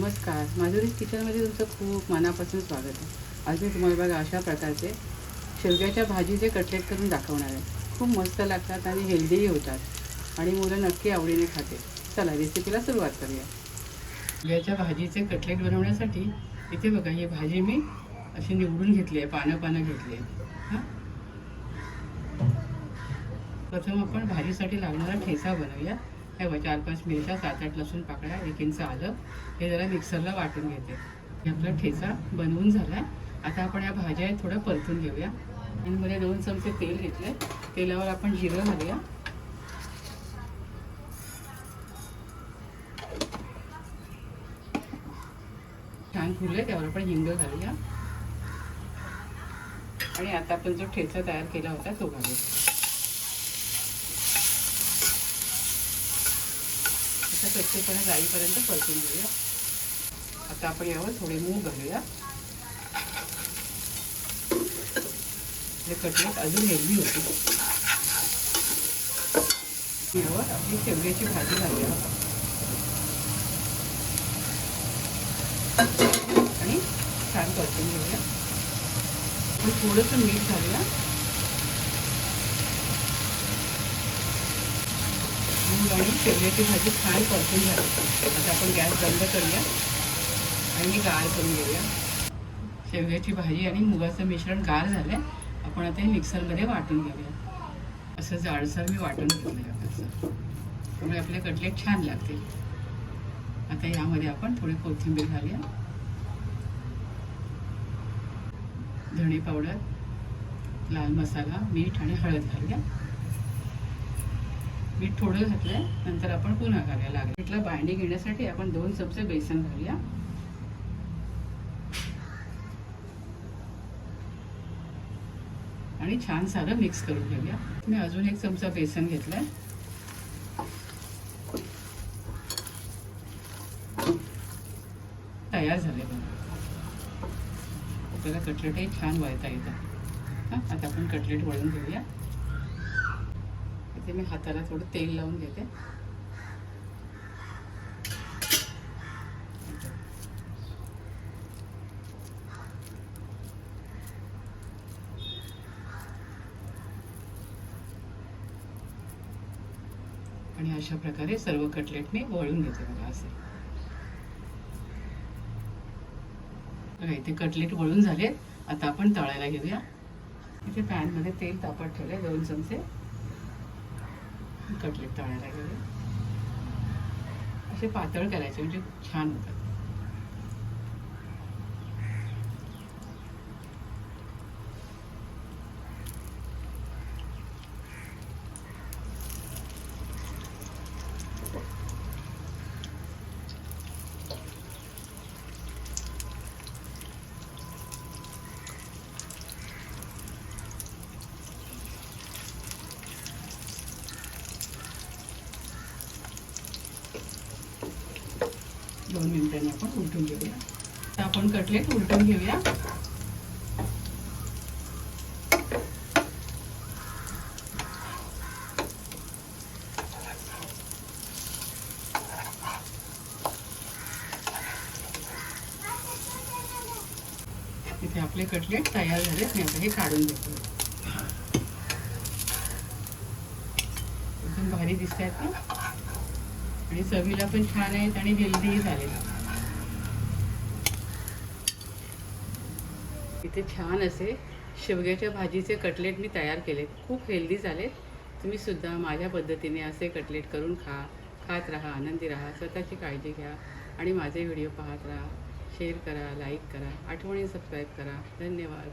नमस्कार, माधुरीज किचनमध्ये तुमचं खूप मनापासून स्वागत आहे. आज मी तुम्हाला बघा अशा प्रकारचे शेवग्याच्या भाजीचे कटलेट करून दाखवणार आहे. खूप मस्त लागतात आणि हेल्दीही होतात आणि मुलं नक्की आवडीने खाते. चला रेसिपीला सुरुवात करूया. शेवग्याच्या भाजीचे कटलेट बनवण्यासाठी इथे बघा ही भाजी मी अशी निवडून घेतली आहे, पानं घेतली आहे. प्रथम आपण भाजीसाठी लागणारा ठेचा बनवूया. हे बघा 4-5 मिरच्या, 7-8 लसूण पाकळ्या, 1 इंच आलं हे जरा मिक्सरला वाटून घेते. हे आपला ठेचा बनवून झाला आहे. आता आपण या भाज्या थोडं परतून घेऊया. आणि मध्ये 2 चमचे तेल घेतले. तेलावर आपण जिरं घालूया. छान फुलले त्यावर आपण हिंग घालूया. आणि आता आपण जो ठेचा तयार केला होता तो घालूया. कच्चेपणा जाईपर्यंत परतून घेऊया. आता आपण यावर थोडे मूग घालूया. हे कटलेट अजून हेल्दी होते. यावर आपली शेवग्याची भाजी घालूया आणि छान परतून घेऊया. आपण थोडंसं मीठ घालूया. आणि शेवग्याची भाजी छान परतून झाली. आता आपण गॅस बंद करूया आणि गार करून घेऊया. शेवग्याची भाजी आणि मुगाचं मिश्रण गार झालं आहे. आपण आता हे मिक्सरमध्ये वाटून घेऊया. असं जाडसर मी वाटून घेतलं आहे असं, त्यामुळे आपले कटलेट छान लागतील. आता यामध्ये आपण थोडी कोथिंबीर घालूया. धणे पावडर, लाल मसाला, मीठ आणि हळद घालूया. मीठ थोडं घातलं आहे, नंतर आपण पुन्हा घालायला लागेल. मीठला बाइंडिंग येण्यासाठी आपण 2 चमचे बेसन घालूया. आणि छान सारं मिक्स करून घेऊया. मी अजून 1 चमचा बेसन घेतलंय. तयार झाले बघा. आपल्याला कटलेटही छान वळता येतात. आता आपण कटलेट वळून घेऊया. इथे मी हाताला थोडं तेल लावून घेते. आणि अशा प्रकारे सर्व कटलेट मी वळून घेते बघा असे. बघा इथे कटलेट वळून झाले. आता आपण तळायला घेऊया. इथे पॅनमध्ये तेल तापत ठेवले 2 चमचे. कटलेट तळायला घेऊया. असे पातळ करायचे म्हणजे छान होतात. दोन मिनिटांनी आपण उलटून घेऊया. आता आपण कटलेट उलटून घेऊया. इथे आपले कटलेट तयार झाले. मी आता हे काढून घेतो. एकदम भारी दिसत आहेत ना आणि चवीला पण छान आहेत आणि हेल्दीही झाले. इथे छान असे शेवग्याच्या भाजीचे कटलेट मी तयार केले. खूप हेल्दी झाले. तुम्ही सुद्धा माझ्या पद्धतीने असे कटलेट करून खात राहा, आनंदी राहा, स्वतःची काळजी घ्या आणि माझे व्हिडिओ पाहत राहा. शेअर करा, लाईक करा, आठवणी सबस्क्राईब करा. धन्यवाद.